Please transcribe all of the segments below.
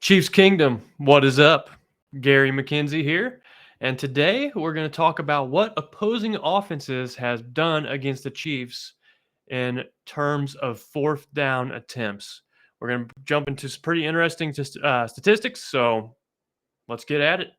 Chiefs Kingdom, what is up? Gary McKenzie here. And today we're going to talk about what opposing offenses has done against the Chiefs in terms of fourth down attempts. We're going to jump into some pretty interesting statistics, so let's get at it.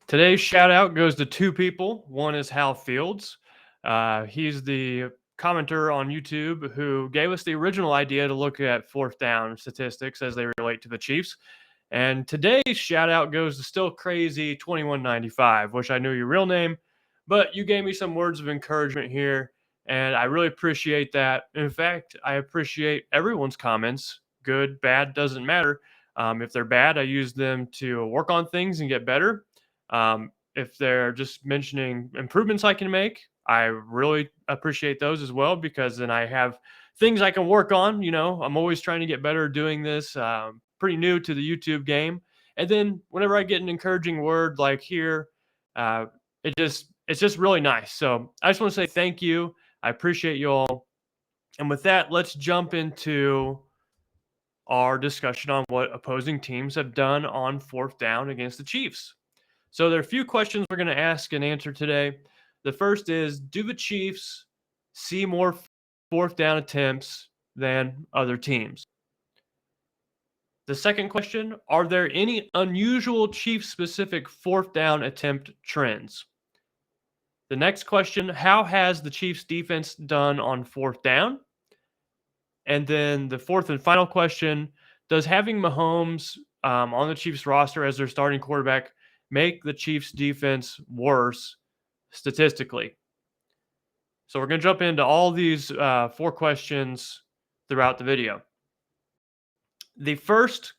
Today's shout out goes to two people. One is Hal Fields. He's the commenter on YouTube who gave us the original idea to look at fourth down statistics as they relate to the Chiefs. And today's shout out goes to Still Crazy 2195. Wish I knew your real name, but you gave me some words of encouragement here, and I really appreciate that. In fact, I appreciate everyone's comments. Good, bad, doesn't matter. If they're bad, I use them to work on things and get better. If they're just mentioning improvements I can make, I really appreciate those as well because then I have things I can work on. I'm always trying to get better doing this. Pretty new to the YouTube game, and then whenever I get an encouraging word like here, uh, it's just really nice. So I just want to say thank you. I appreciate you all. And with that, let's jump into our discussion on what opposing teams have done on fourth down against the Chiefs. So there are a few questions we're going to ask and answer today. The first is, do the Chiefs see more fourth down attempts than other teams? The second question, are there any unusual Chiefs-specific fourth down attempt trends? The next question, how has the Chiefs defense done on fourth down? And then the fourth and final question, does having Mahomes on the Chiefs roster as their starting quarterback make the Chiefs defense worse statistically? So we're going to jump into all these four questions throughout the video. The first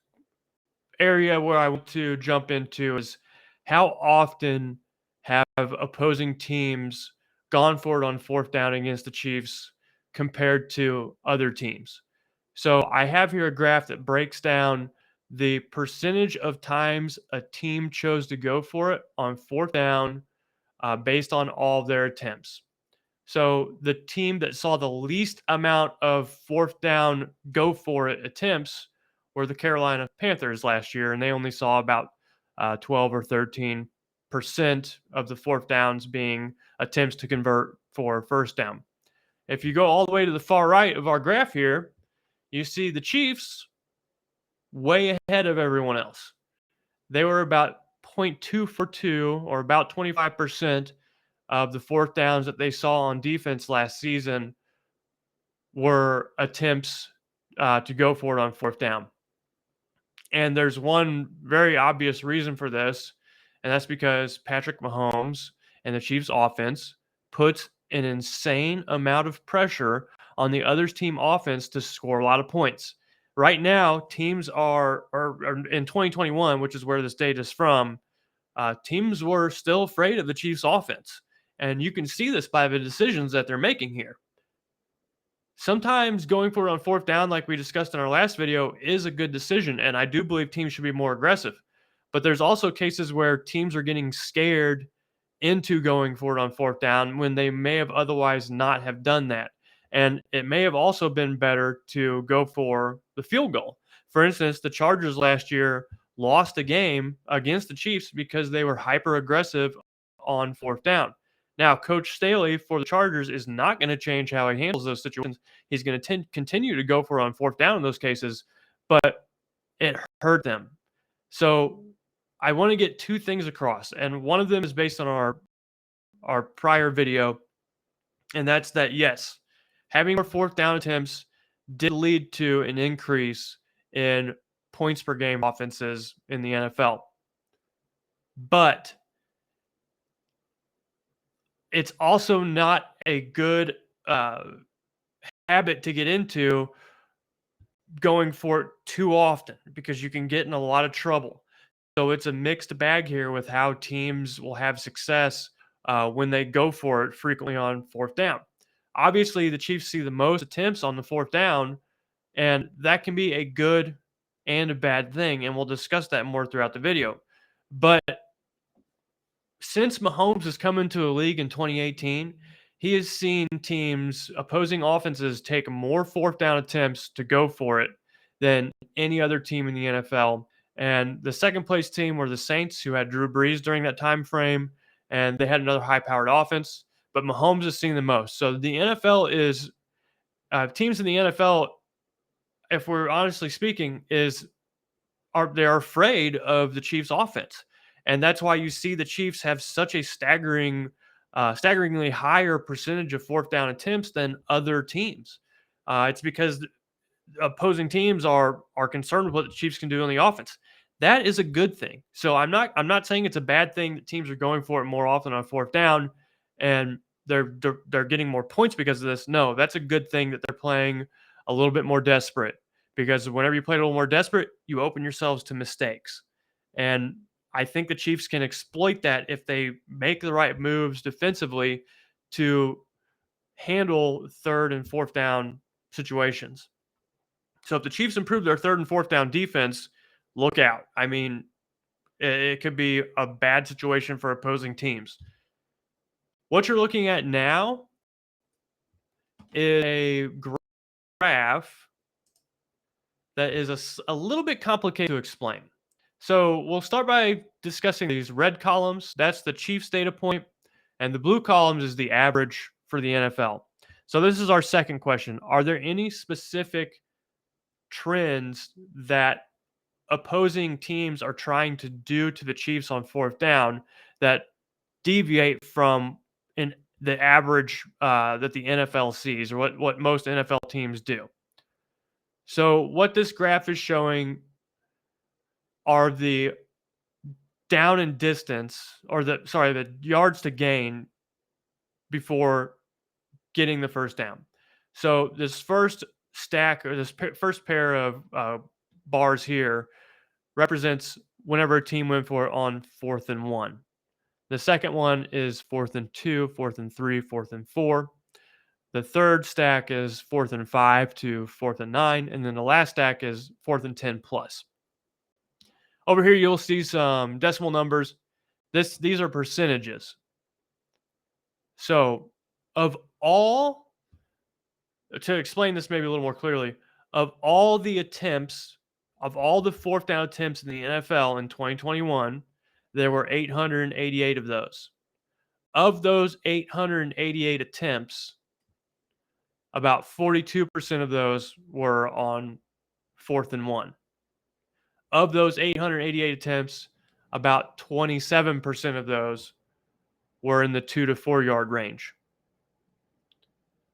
area where I want to jump into is how often have opposing teams gone for it on fourth down against the Chiefs compared to other teams. So I have here a graph that breaks down the percentage of times a team chose to go for it on fourth down based on all of their attempts. So the team that saw the least amount of fourth down go for it attempts were the Carolina Panthers last year, and they only saw about 12 or 13% of the fourth downs being attempts to convert for first down. If you go all the way to the far right of our graph here, you see the Chiefs way ahead of everyone else. They were about 0.242 or about 25% of the fourth downs that they saw on defense last season were attempts to go for it on fourth down. And there's one very obvious reason for this, and that's because Patrick Mahomes and the Chiefs offense puts an insane amount of pressure on the other team offense to score a lot of points. Right now, teams are in 2021, which is where this data is from, teams were still afraid of the Chiefs offense. And you can see this by the decisions that they're making here. Sometimes going for it on fourth down, like we discussed in our last video, is a good decision. And I do believe teams should be more aggressive. But there's also cases where teams are getting scared into going for it on fourth down when they may have otherwise not have done that. And it may have also been better to go for the field goal. For instance, the Chargers last year lost a game against the Chiefs because they were hyper aggressive on fourth down. Now, Coach Staley for the Chargers is not going to change how he handles those situations. He's going to continue to go for it on fourth down in those cases, but it hurt them. So I want to get two things across, and one of them is based on our prior video, and that's that, yes, having more fourth down attempts did lead to an increase in points per game offenses in the NFL. But it's also not a good habit to get into going for it too often because you can get in a lot of trouble. So it's a mixed bag here with how teams will have success when they go for it frequently on fourth down. Obviously, the Chiefs see the most attempts on the fourth down, and that can be a good and a bad thing. And we'll discuss that more throughout the video. But since Mahomes has come into the league in 2018, he has seen teams, opposing offenses, take more fourth down attempts to go for it than any other team in the NFL. And the second place team were the Saints, who had Drew Brees during that time frame, and they had another high-powered offense. But Mahomes has seen the most. So the NFL is teams in the NFL, if we're honestly speaking, they're afraid of the Chiefs' offense, and that's why you see the Chiefs have such a staggeringly higher percentage of fourth down attempts than other teams. It's because opposing teams are concerned with what the Chiefs can do on the offense. That is a good thing. So I'm not saying it's a bad thing that teams are going for it more often on fourth down, and they're getting more points because of this. No, that's a good thing that they're playing a little bit more desperate, because whenever you play a little more desperate, you open yourselves to mistakes. And I think the Chiefs can exploit that if they make the right moves defensively to handle third and fourth down situations. So if the Chiefs improve their third and fourth down defense, look out. I mean, it could be a bad situation for opposing teams. What you're looking at now is a graph that is a little bit complicated to explain. So we'll start by discussing these red columns. That's the Chiefs data point, and the blue columns is the average for the NFL. So this is our second question. Are there any specific trends that opposing teams are trying to do to the Chiefs on fourth down that deviate from the average that the NFL sees, or what most NFL teams do? So what this graph is showing are the down and distance, or the yards to gain before getting the first down. So this first stack, or this first pair of bars here, represents whenever a team went for it on 4th and 1. The second one is 4th and 2, 4th and 3, 4th and 4. The third stack is 4th and 5 to 4th and 9, and then the last stack is 4th and 10 plus. Over here, you'll see some decimal numbers. These are percentages. So, of all, to explain this maybe a little more clearly, of all the attempts, of all the fourth down attempts in the NFL in 2021, there were 888 of those. Of those 888 attempts, about 42% of those were on 4th and 1. Of those 888 attempts, about 27% of those were in the 2 to 4 yard range.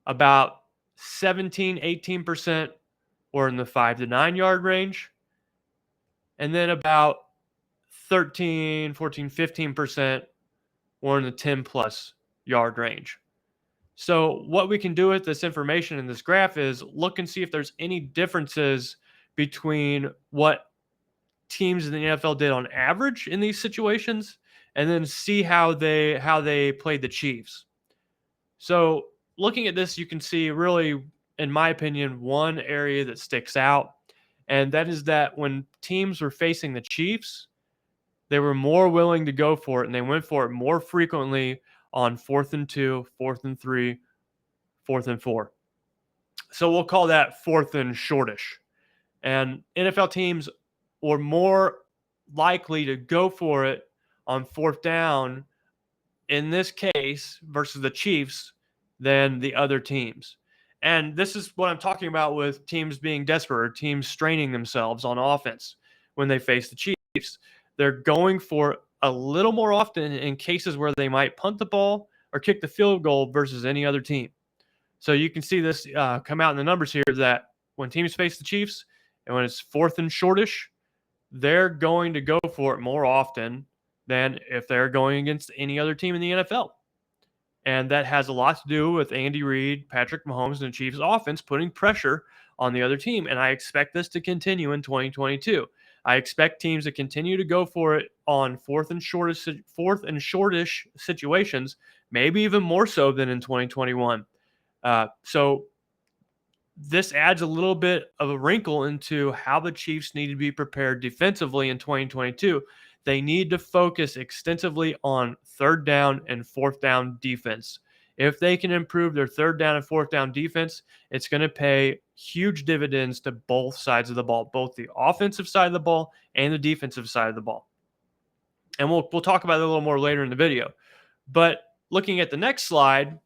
About 18% were in the 5 to 9 yard range. And then about 15% were in the 10 plus yard range. So what we can do with this information in this graph is look and see if there's any differences between what teams in the NFL did on average in these situations, and then see how they played the Chiefs. So looking at this, you can see really, in my opinion, one area that sticks out, and that is that when teams were facing the Chiefs, they were more willing to go for it, and they went for it more frequently on 4th and 2, 4th and 3, 4th and 4. So we'll call that 4th and shortish. And NFL teams were more likely to go for it on fourth down in this case versus the Chiefs than the other teams. And this is what I'm talking about with teams being desperate, or teams straining themselves on offense when they face the Chiefs. They're going for a little more often in cases where they might punt the ball or kick the field goal versus any other team. So you can see this come out in the numbers here, that when teams face the Chiefs and when it's 4th and shortish, they're going to go for it more often than if they're going against any other team in the NFL. And that has a lot to do with Andy Reid, Patrick Mahomes, and the Chiefs offense putting pressure on the other team. And I expect this to continue in 2022. I expect teams to continue to go for it on fourth and shortish situations, maybe even more so than in 2021. So this adds a little bit of a wrinkle into how the Chiefs need to be prepared defensively in 2022. They need to focus extensively on third down and fourth down defense. If they can improve their third down and fourth down defense, it's going to pay huge dividends to both sides of the ball, both the offensive side of the ball and the defensive side of the ball. And we'll talk about it a little more later in the video. But looking at the next slide,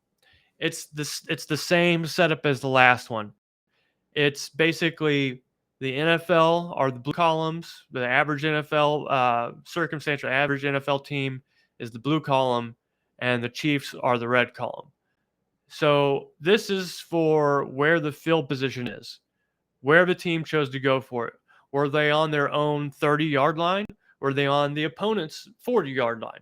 it's the same setup as the last one. It's basically the NFL are the blue columns. The average NFL circumstantial average NFL team is the blue column, and the Chiefs are the red column. So this is for where the field position is, where the team chose to go for it. Were they on their own 30-yard line? Were they on the opponent's 40-yard line?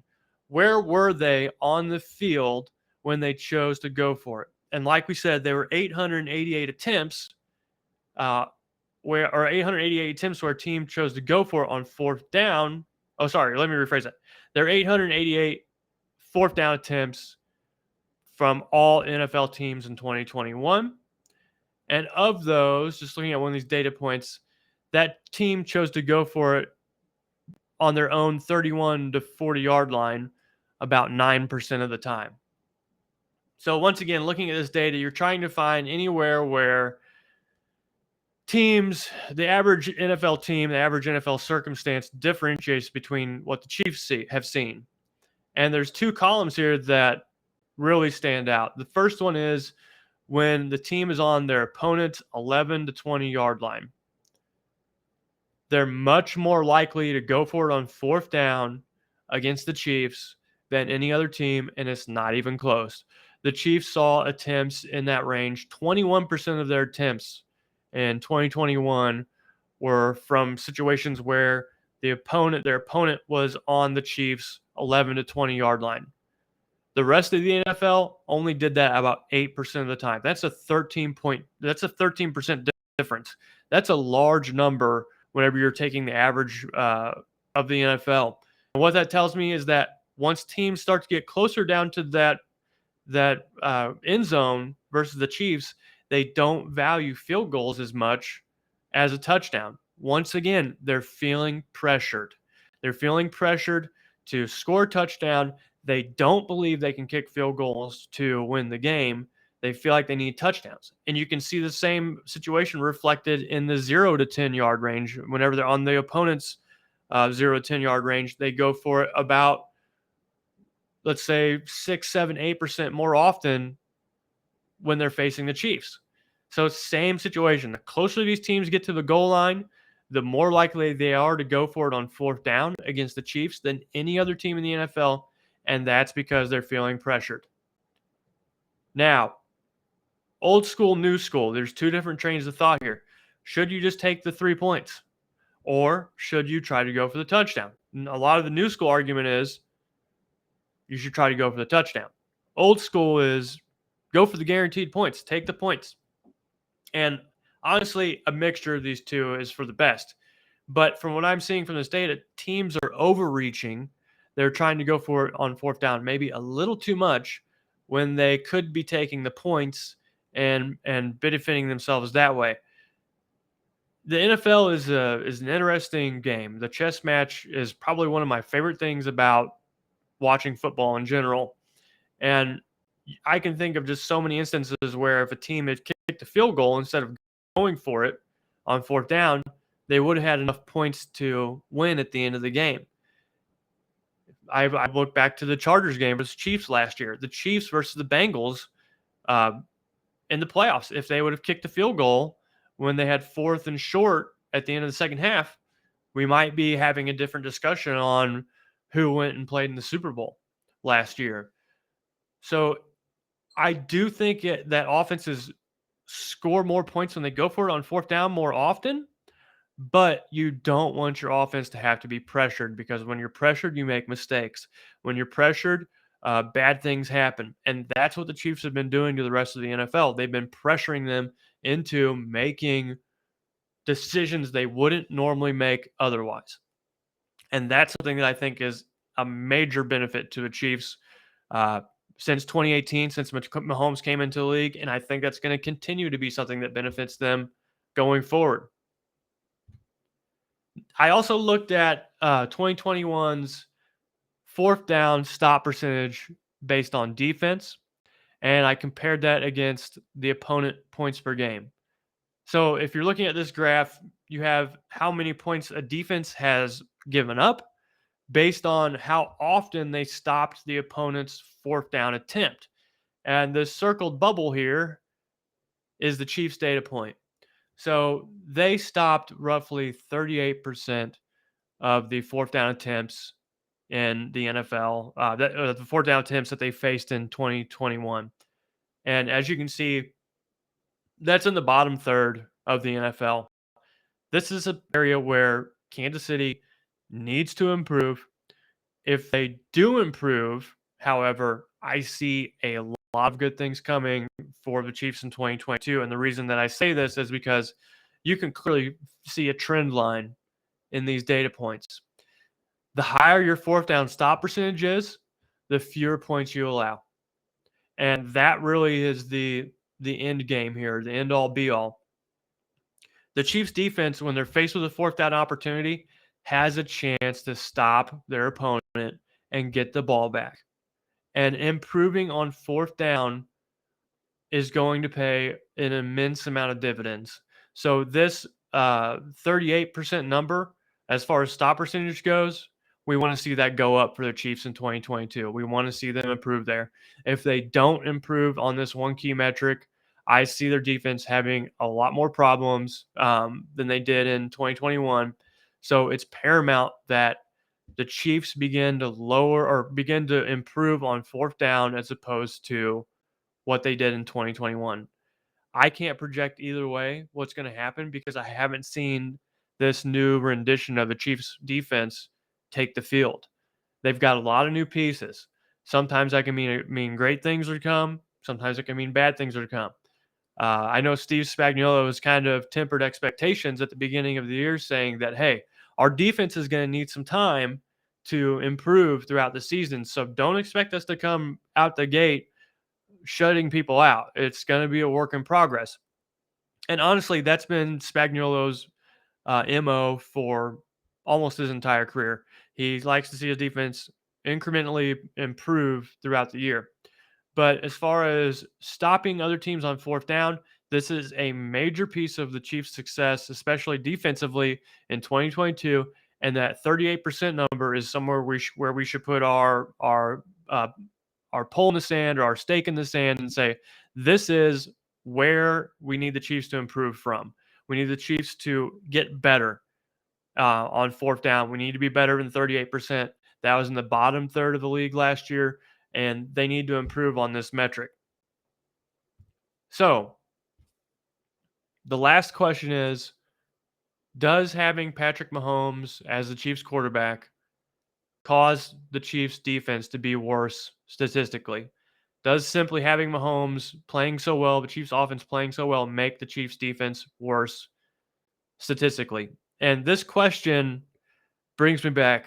Where were they on the field when they chose to go for it? And like we said, there were 888 attempts or 888 attempts where a team chose to go for it on fourth down. Oh, sorry, let me rephrase that. There are 888 fourth down attempts from all NFL teams in 2021. And of those, just looking at one of these data points, that team chose to go for it on their own 31 to 40-yard line about 9% of the time. So once again, looking at this data, you're trying to find anywhere where teams, the average NFL team, the average NFL circumstance differentiates between what the Chiefs have seen. And there's two columns here that really stand out. The first one is when the team is on their opponent's 11 to 20-yard line. They're much more likely to go for it on fourth down against the Chiefs than any other team, and it's not even close. The Chiefs saw attempts in that range. 21% of their attempts in 2021 were from situations where their opponent was on the Chiefs' 11 to 20-yard line. The rest of the NFL only did that about 8% of the time. That's a 13% difference. That's a large number whenever you're taking the average of the NFL. And what that tells me is that once teams start to get closer down to that end zone versus the Chiefs, they don't value field goals as much as a touchdown. Once again, they're feeling pressured. They're feeling pressured to score a touchdown. They don't believe they can kick field goals to win the game. They feel like they need touchdowns. And you can see the same situation reflected in the 0 to 10-yard range. Whenever they're on the opponent's 0 to 10-yard range, they go for it about, let's say, 6, 7, 8% more often when they're facing the Chiefs. So same situation. The closer these teams get to the goal line, the more likely they are to go for it on fourth down against the Chiefs than any other team in the NFL, and that's because they're feeling pressured. Now, old school, new school. There's two different trains of thought here. Should you just take the 3 points? Or should you try to go for the touchdown? And a lot of the new school argument is you should try to go for the touchdown. Old school is go for the guaranteed points. Take the points. And honestly, a mixture of these two is for the best. But from what I'm seeing from this data, teams are overreaching. They're trying to go for it on fourth down, maybe a little too much, when they could be taking the points and benefiting themselves that way. The NFL is an interesting game. The chess match is probably one of my favorite things about watching football in general. And I can think of just so many instances where if a team had kicked a field goal instead of going for it on fourth down, they would have had enough points to win at the end of the game. I look back to the Chargers game versus Chiefs last year. The Chiefs versus the Bengals in the playoffs. If they would have kicked a field goal when they had fourth and short at the end of the second half, we might be having a different discussion on who went and played in the Super Bowl last year. So I do think that offenses score more points when they go for it on fourth down more often, but you don't want your offense to have to be pressured, because when you're pressured, you make mistakes. When you're pressured, bad things happen. And that's what the Chiefs have been doing to the rest of the NFL. They've been pressuring them into making decisions they wouldn't normally make otherwise. And that's something that I think is a major benefit to the Chiefs uh, since 2018, since Mahomes came into the league. And I think that's going to continue to be something that benefits them going forward. I also looked at 2021's fourth down stop percentage based on defense, and I compared that against the opponent points per game. So if you're looking at this graph, you have how many points a defense has given up based on how often they stopped the opponent's fourth down attempt. And the circled bubble here is the Chiefs' data point. So they stopped roughly 38% of the fourth down attempts in the NFL, the fourth down attempts that they faced in 2021. And as you can see, that's in the bottom third of the NFL. This is an area where Kansas City needs to improve. If they do improve, however, I see a lot of good things coming for the Chiefs in 2022. And the reason that I say this is because you can clearly see a trend line in these data points. The higher your fourth down stop percentage is, the fewer points you allow. And that really is the end game here, the end all be all. The Chiefs defense, when they're faced with a fourth down opportunity, has a chance to stop their opponent and get the ball back. And improving on fourth down is going to pay an immense amount of dividends. So this 38% number, as far as stop percentage goes, we want to see that go up for the Chiefs in 2022. We want to see them improve there. If they don't improve on this one key metric, I see their defense having a lot more problems than they did in 2021. So it's paramount that the Chiefs begin to improve on fourth down as opposed to what they did in 2021. I can't project either way what's going to happen because I haven't seen this new rendition of the Chiefs defense take the field. They've got a lot of new pieces. Sometimes that can mean great things are to come. Sometimes it can mean bad things are to come. I know Steve Spagnuolo has kind of tempered expectations at the beginning of the year, saying that, hey, our defense is going to need some time to improve throughout the season. So don't expect us to come out the gate shutting people out. It's going to be a work in progress. And honestly, that's been Spagnuolo's MO for almost his entire career. He likes to see his defense incrementally improve throughout the year. But as far as stopping other teams on fourth down, this is a major piece of the Chiefs' success, especially defensively in 2022. And that 38% number is somewhere where we should put our pole in the sand or our stake in the sand and say, this is where we need the Chiefs to improve from. We need the Chiefs to get better on fourth down. We need to be better than 38%. That was in the bottom third of the league last year, and they need to improve on this metric. So the last question is, does having Patrick Mahomes as the Chiefs quarterback cause the Chiefs defense to be worse statistically? Does simply having Mahomes playing so well, the Chiefs offense playing so well, make the Chiefs defense worse statistically? And this question brings me back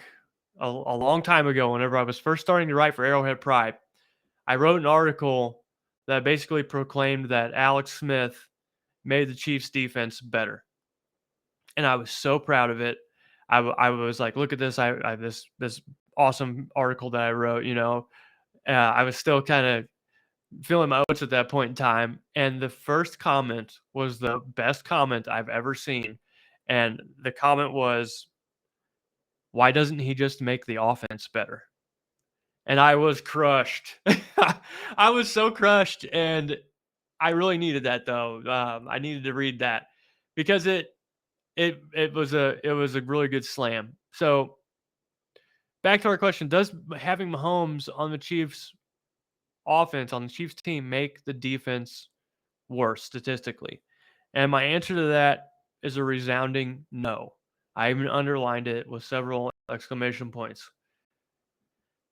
a long time ago whenever I was first starting to write for Arrowhead Pride. I wrote an article that basically proclaimed that Alex Smith made the Chiefs defense better. And I was so proud of it. I was like, look at this. I this awesome article that I wrote, I was still kind of feeling my oats at that point in time. And the first comment was the best comment I've ever seen. And the comment was, why doesn't he just make the offense better? And I was crushed. I was so crushed. And I really needed that though. I needed to read that because it was a really good slam. So back to our question, does having Mahomes on the Chiefs offense, on the Chiefs team, make the defense worse statistically? And my answer to that is a resounding no. I even underlined it with several exclamation points.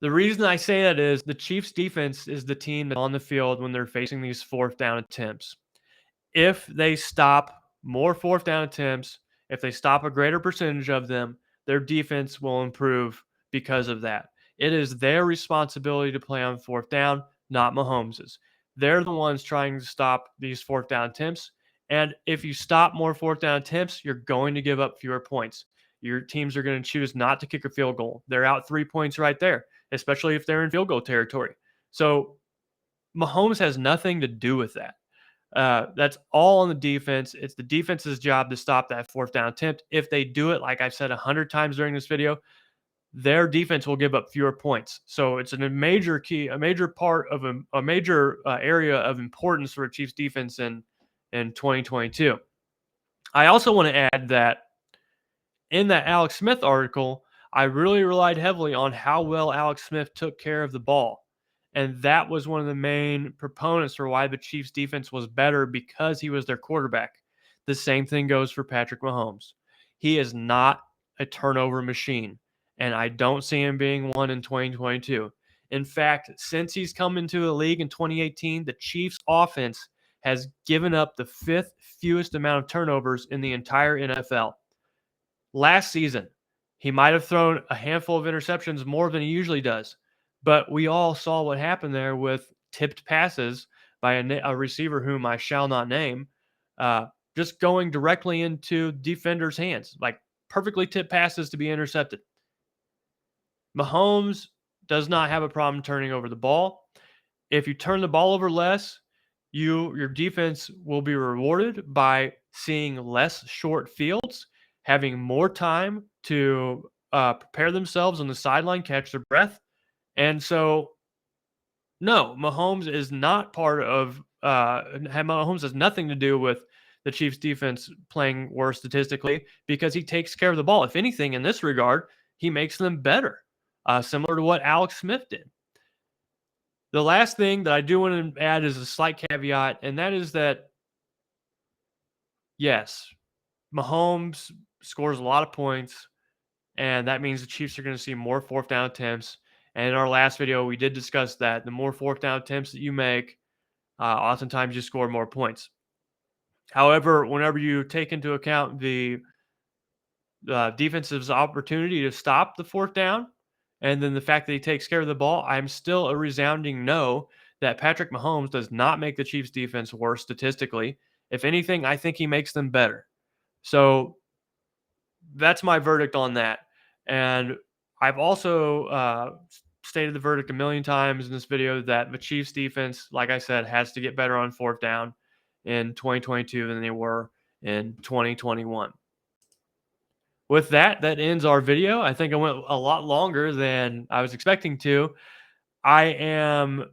The reason I say that is the Chiefs defense is the team that's on the field when they're facing these fourth down attempts. If they stop more fourth down attempts, If they stop a greater percentage of them, their defense will improve because of that. It is their responsibility to play on fourth down, not Mahomes's. They're the ones trying to stop these fourth down attempts. And if you stop more fourth down attempts, you're going to give up fewer points. Your teams are going to choose not to kick a field goal. They're out 3 points right there, especially if they're in field goal territory. So Mahomes has nothing to do with that. That's all on the defense. It's the defense's job to stop that fourth down attempt. If they do it, like I've said 100 times during this video, their defense will give up fewer points. So it's a major key, a major part of a major area of importance for a Chiefs defense in 2022. I also want to add that in that Alex Smith article, I really relied heavily on how well Alex Smith took care of the ball. And that was one of the main proponents for why the Chiefs defense was better, because he was their quarterback. The same thing goes for Patrick Mahomes. He is not a turnover machine, and I don't see him being one in 2022. In fact, since he's come into the league in 2018, the Chiefs offense has given up the fifth fewest amount of turnovers in the entire NFL. Last season, he might have thrown a handful of interceptions more than he usually does, but we all saw what happened there with tipped passes by a receiver whom I shall not name, uh, just going directly into defenders' hands, like perfectly tipped passes to be intercepted. Mahomes does not have a problem turning over the ball. If you turn the ball over less, your defense will be rewarded by seeing less short fields, having more time to prepare themselves on the sideline, catch their breath. And so, no, Mahomes is not part of. Mahomes has nothing to do with the Chiefs' defense playing worse statistically, because he takes care of the ball. If anything, in this regard, he makes them better, similar to what Alex Smith did. The last thing that I do want to add is a slight caveat, and that is that, yes, Mahomes scores a lot of points, and that means the Chiefs are going to see more fourth down attempts. And in our last video, we did discuss that the more fourth down attempts that you make, oftentimes you score more points. However, whenever you take into account the defensive's opportunity to stop the fourth down, and then the fact that he takes care of the ball, I'm still a resounding no that Patrick Mahomes does not make the Chiefs defense worse statistically. If anything, I think he makes them better. So that's my verdict on that. And I've also stated the verdict a million times in this video that the Chiefs defense, like I said, has to get better on fourth down in 2022 than they were in 2021. With that, that ends our video. I think I went a lot longer than I was expecting to. I am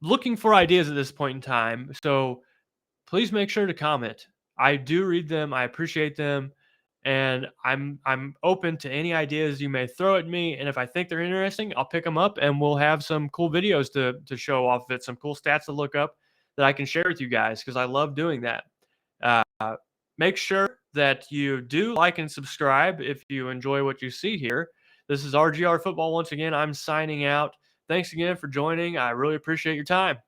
looking for ideas at this point in time, so please make sure to comment. I do read them. I appreciate them, and I'm open to any ideas you may throw at me. And if I think they're interesting, I'll pick them up, and we'll have some cool videos to show off of it, some cool stats to look up that I can share with you guys, because I love doing that. Uh, Make sure that you do like and subscribe if you enjoy what you see here. This is RGR Football once again. I'm signing out. Thanks again for joining. I really appreciate your time.